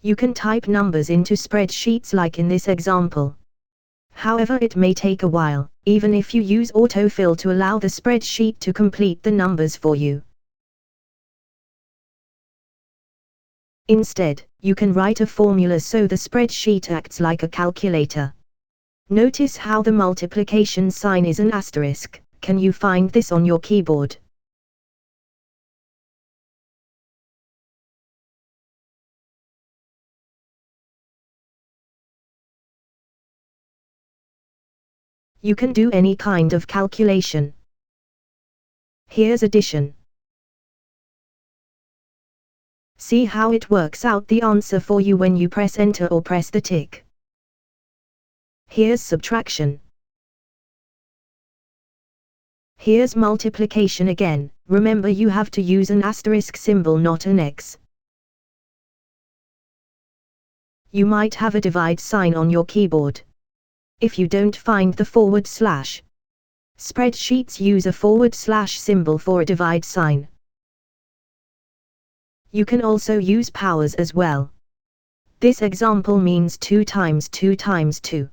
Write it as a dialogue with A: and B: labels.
A: You can type numbers into spreadsheets like in this example. However, it may take a while, even if you use autofill to allow the spreadsheet to complete the numbers for you. Instead, you can write a formula so the spreadsheet acts like a calculator. Notice how the multiplication sign is an asterisk. Can you find this on your keyboard? You can do any kind of calculation. Here's addition. See how it works out the answer for you when you press enter or press the tick. Here's subtraction. Here's multiplication again. Remember, you have to use an asterisk symbol, not an X. You might have a divide sign on your keyboard. If you don't find the /, spreadsheets use a / symbol for a divide sign. You can also use powers as well. This example means 2 times 2 times 2.